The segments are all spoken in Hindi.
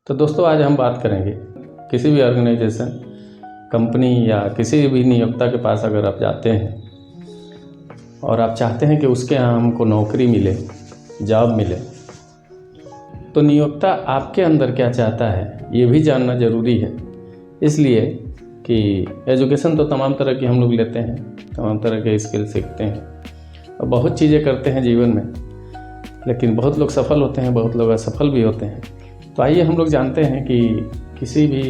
तो दोस्तों आज हम बात करेंगे किसी भी ऑर्गेनाइजेशन, कंपनी या किसी भी नियोक्ता के पास अगर आप जाते हैं और आप चाहते हैं कि उसके यहाँ हमको नौकरी मिले, जॉब मिले, तो नियोक्ता आपके अंदर क्या चाहता है ये भी जानना ज़रूरी है। इसलिए कि एजुकेशन तो तमाम तरह की हम लोग लेते हैं, तमाम तरह के स्किल सीखते हैं और बहुत चीज़ें करते हैं जीवन में, लेकिन बहुत लोग सफल होते हैं, बहुत लोग असफल भी होते हैं। तो आइए हम लोग जानते हैं कि किसी भी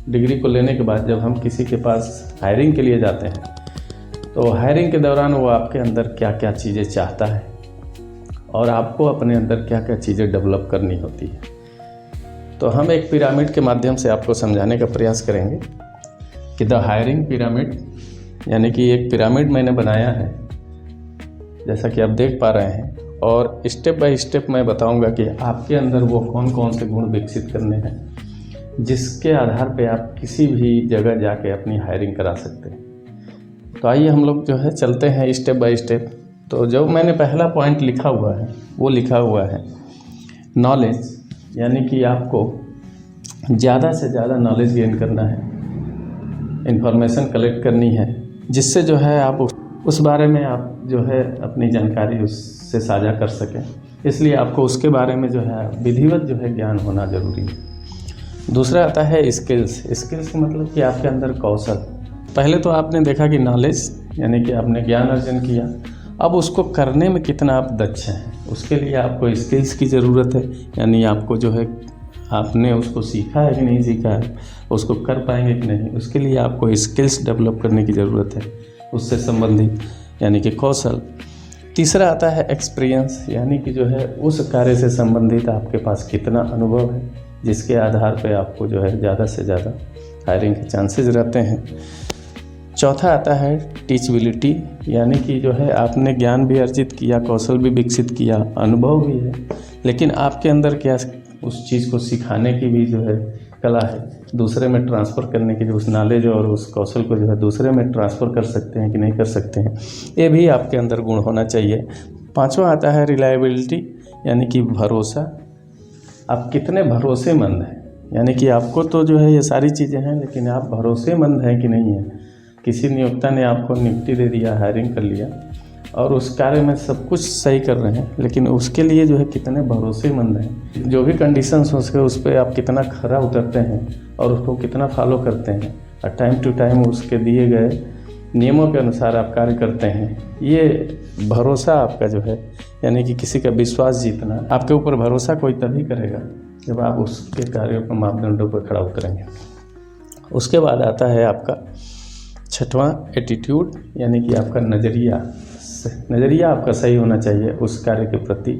डिग्री को लेने के बाद जब हम किसी के पास हायरिंग के लिए जाते हैं तो हायरिंग के दौरान वो आपके अंदर क्या क्या चीज़ें चाहता है और आपको अपने अंदर क्या क्या चीज़ें डेवलप करनी होती है। तो हम एक पिरामिड के माध्यम से आपको समझाने का प्रयास करेंगे कि द हायरिंग पिरामिड, यानी कि एक पिरामिड मैंने बनाया है जैसा कि आप देख पा रहे हैं, और स्टेप बाय स्टेप मैं बताऊंगा कि आपके अंदर वो कौन कौन से गुण विकसित करने हैं जिसके आधार पे आप किसी भी जगह जाके अपनी हायरिंग करा सकते हैं। तो आइए हम लोग जो है चलते हैं स्टेप बाय स्टेप। तो जो मैंने पहला पॉइंट लिखा हुआ है वो लिखा हुआ है नॉलेज, यानी कि आपको ज़्यादा से ज़्यादा नॉलेज गेन करना है, इंफॉर्मेशन कलेक्ट करनी है, जिससे जो है आप उस बारे में आप जो है अपनी जानकारी उससे साझा कर सकें। इसलिए आपको उसके बारे में जो है विधिवत जो है ज्ञान होना ज़रूरी है। दूसरा आता है स्किल्स। स्किल्स का मतलब कि आपके अंदर कौशल। पहले तो आपने देखा कि नॉलेज, यानी कि आपने ज्ञान अर्जन किया, अब उसको करने में कितना आप दक्ष हैं, उसके लिए आपको स्किल्स की ज़रूरत है। यानी आपको जो है आपने उसको सीखा है कि नहीं सीखा है, उसको कर पाएंगे कि नहीं, उसके लिए आपको स्किल्स डेवलप करने की ज़रूरत है, उससे संबंधित यानी कि कौशल। तीसरा आता है एक्सपीरियंस, यानी कि जो है उस कार्य से संबंधित आपके पास कितना अनुभव है, जिसके आधार पे आपको जो है ज़्यादा से ज़्यादा हायरिंग के चांसेस रहते हैं। चौथा आता है टीचबिलिटी, यानी कि जो है आपने ज्ञान भी अर्जित किया, कौशल भी विकसित किया, अनुभव भी है, लेकिन आपके अंदर क्या उस चीज़ को सिखाने की भी जो है कला है, दूसरे में ट्रांसफ़र करने की, जो उस नॉलेज और उस कौशल को जो है दूसरे में ट्रांसफ़र कर सकते हैं कि नहीं कर सकते हैं, ये भी आपके अंदर गुण होना चाहिए। पांचवा आता है रिलायबिलिटी, यानी कि भरोसा। आप कितने भरोसेमंद हैं, यानी कि आपको तो जो है ये सारी चीज़ें हैं, लेकिन आप भरोसेमंद हैं कि नहीं हैं। किसी नियोक्ता ने आपको नियुक्ति दे दिया, हायरिंग कर लिया और उस कार्य में सब कुछ सही कर रहे हैं, लेकिन उसके लिए जो है कितने भरोसेमंद हैं, जो भी कंडीशंस हो सके उस पर आप कितना खरा उतरते हैं और उसको कितना फॉलो करते हैं और टाइम टू टाइम उसके दिए गए नियमों के अनुसार आप कार्य करते हैं। ये भरोसा आपका जो है, यानी कि किसी का विश्वास जीतना, आपके ऊपर भरोसा कोई तभी करेगा जब आप उसके कार्यों पर, मापदंडों पर खड़ा उतरेंगे। उसके बाद आता है आपका छठवां एटीट्यूड, यानी कि आपका नज़रिया आपका सही होना चाहिए उस कार्य के प्रति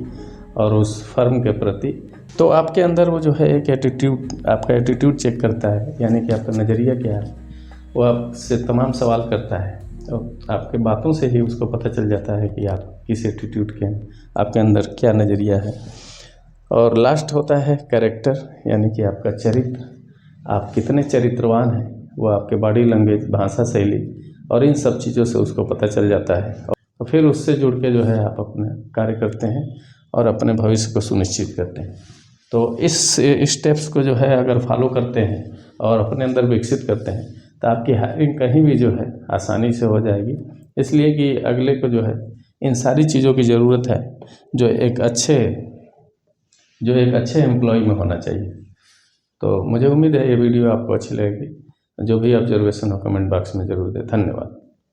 और उस फर्म के प्रति। तो आपके अंदर वो जो है एक एटीट्यूड, आपका एटीट्यूड चेक करता है, यानी कि आपका नज़रिया क्या है, वो आपसे तमाम सवाल करता है और आपके बातों से ही उसको पता चल जाता है कि आप किस एटीट्यूड के हैं, आपके अंदर क्या नज़रिया है। और लास्ट होता है कैरेक्टर, यानी कि आपका चरित्र, आप कितने चरित्रवान हैं, वो आपके बॉडी लैंग्वेज, भाषा शैली और इन सब चीज़ों से उसको पता चल जाता है। और फिर उससे जुड़ के जो है आप अपने कार्य करते हैं और अपने भविष्य को सुनिश्चित करते हैं। तो इस स्टेप्स को जो है अगर फॉलो करते हैं और अपने अंदर विकसित करते हैं तो आपकी हायरिंग कहीं भी जो है आसानी से हो जाएगी। इसलिए कि अगले को जो है इन सारी चीज़ों की ज़रूरत है जो एक अच्छे एम्प्लॉय में होना चाहिए। तो मुझे उम्मीद है ये वीडियो आपको अच्छी लगेगी। जो भी ऑब्जर्वेशन हो कमेंट बॉक्स में ज़रूर दें। धन्यवाद।